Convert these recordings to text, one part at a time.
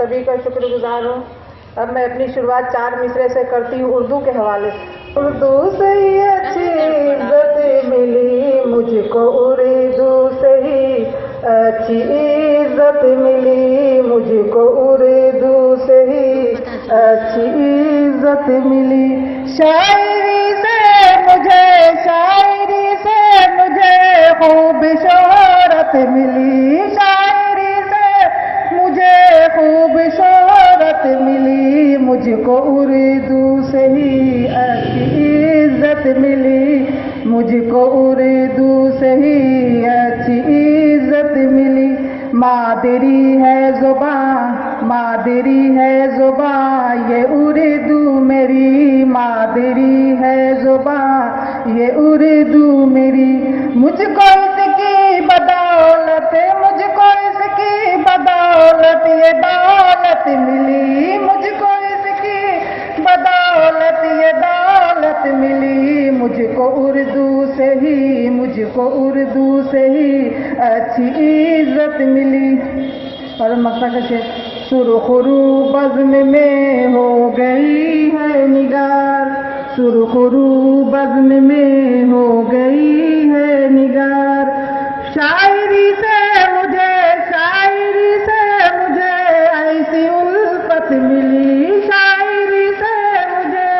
सभी का शुक्रगुजार हूँ। अब मैं अपनी शुरुआत 4 मिसरे से करती हूँ उर्दू के हवाले से। उर्दू से ही अच्छी इज्जत मिली मुझको, उर्दू से ही अच्छी इज्जत मिली मुझको, उर्दू से ही अच्छी इज्जत मिली। शायरी से मुझे खूब शोहरत मिली, शायरी से मुझे खूब शोहरत मिली मुझको, उर्दू से ही अच्छी इज्जत मिली मुझको, उर्दू से ही अच्छी इज्जत मिली। मादरी है ज़ुबान ये उर्दू मेरी, मादरी है ज़ुबान ये उर्दू मेरी। मुझको इसकी बदौलत ये दौलत मिली, मुझको इसकी बदौलत ये दौलत मिली मुझको, उर्दू से ही अच्छी इज्जत मिली। और मकसद का शेर। सुरखरू बज़्म में हो गई है निगार, सुरखरू बज़्म में हो गई है निगार। शायरी से मुझे ऐसी उल्फत मिली, शायरी से मुझे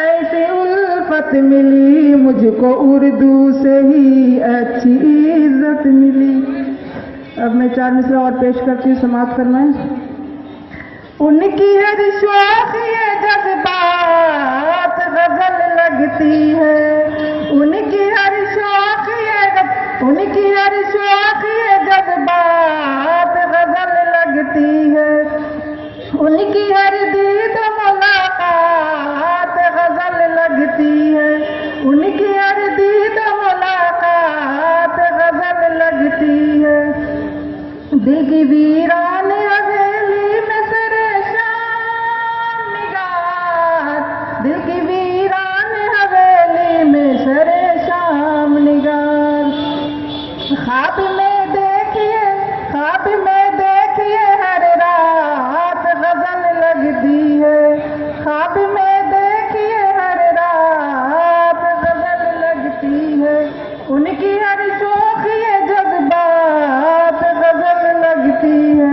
ऐसी उल्फत मिली मुझको, उर्दू से ही अच्छी इज्जत मिली। अब मैं 4 मिसरा और पेश करती हूँ, समाप्त फरमाएं। उनकी हर शौक़ ये जज्बात गजल लगती है, उनकी हर शौक़ ये जज्बात गजल लगती है। उनकी हर दीद मुलाकात गजल लगती है, उनकी हर दीद मुलाकात गजल लगती है। दिल की वीरान हवेली में सरे शाम निगार, दिल की वीरान हवेली में सरे शाम निगार। ख्वाब में देखिए हर रात गजल लगती है, ख्वाब में देखिए हर रात गजल लगती है। उनकी हर शौक़ ये जज्बात गजल लगती है।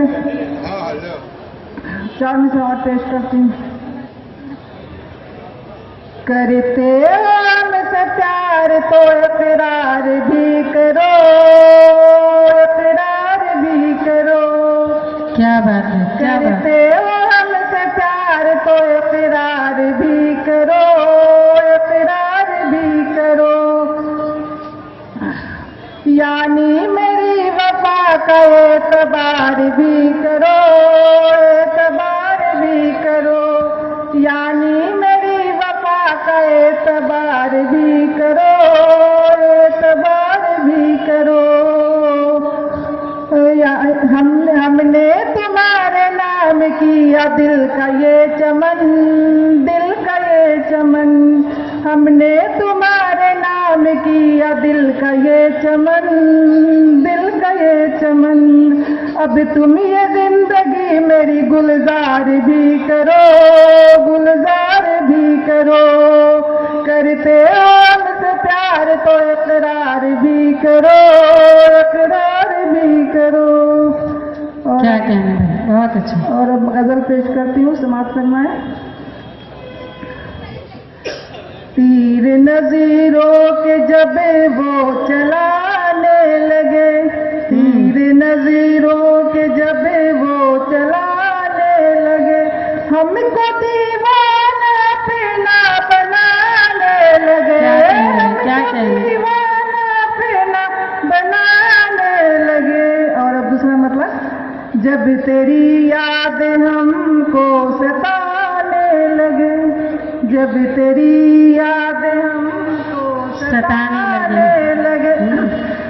4 मिसरा और पेश करती हूँ। करते हो हमसे प्यार तो इकरार भी करो, इकरार भी करो। क्या बात है, क्या बात है। करते हो हमसे प्यार तो इकरार भी करो, इकरार भी करो। यानी मेरी वफा का एतबार भी करो, एतबार भी करो। यानी मेरी वफा का एतबार भी करो, एतबार भी करो। हमने तुम्हारे नाम किया दिल का ये चमन, दिल का ये चमन। हमने तुम्हारे नाम किया दिल का ये चमन, दिल का ये चमन। अब तुम ये जिंदगी मेरी गुलजार भी करो, गुलजार भी करो। करते हो हमसे प्यार तो इकरार भी करो, इकरार भी करो। क्या कहना है, बहुत अच्छा। और अब गजल पेश करती हूँ, समाप्त फरमाएं। तीर नज़ीरों के जब वो चलाने लगे, तीर नज़ीरों के जब वो चलाने लगे। हमको दीवाना अपना बनाने लगे, क्या कहना, दीवाना अपना बनाने लगे। और अब दूसरा मतलब। जब तेरी याद हमको सताने लगे, जब तेरी याद हमको सताने लगे।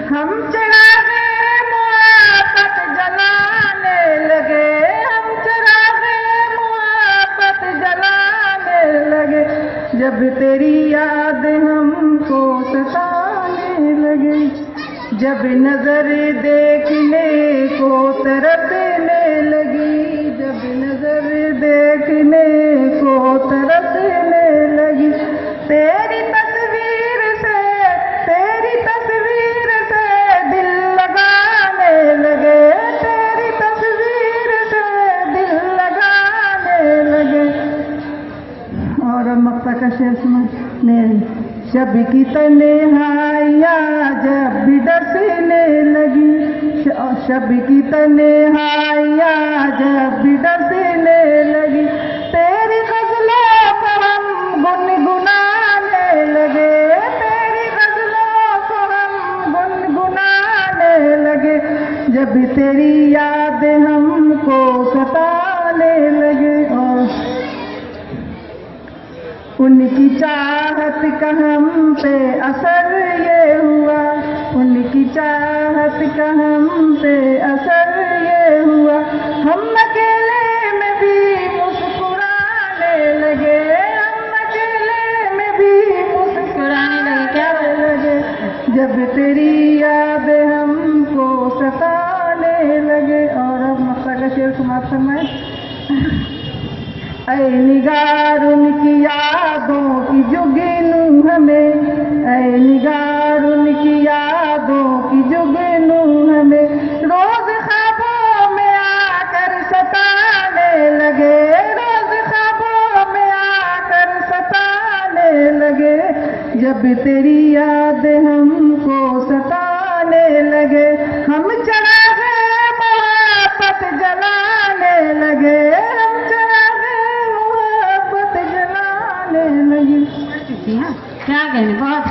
हम चिरागे मोहब्बत जलाने लगे, हम चिरागे मोहब्बत जलाने लगे। जब तेरी याद हमको सताने लगे। जब नजर देखने को तरसने लगी, जब शेर सुनाने। शब की तन्हाइयाँ जब भी डसने लगी, शब की तन्हाइयाँ जब भी डसने लगी, तेरी गज़लों को हम गुनगुनाने लगे, तेरी गज़लों को हम गुनगुनाने लगे। जब तेरी याद हमको सताने लगे। और उनकी चाहत का हम पे असर ये हुआ, उनकी चाहत का हम पे असर ये हुआ, हम अकेले में भी मुस्कुराने लगे, हम अकेले में भी मुस्कुराने लगे। जब तेरी याद हमको सताने लगे। और अब मक्का का शेर समाप्त फरमाए। ऐ निगार उनकी यादों की जुगनू हमें, ऐ निगार उनकी यादों की जुगनू हमें, रोज ख्वाबों में आकर सताने लगे, रोज ख्वाबों में आकर सताने लगे। जब तेरी याद हमको सताने लगे, हम चरागे मोहब्बत जलाने लगे, हम चरागे मोहब्बत जलाने लगी। क्या कहने, बहुत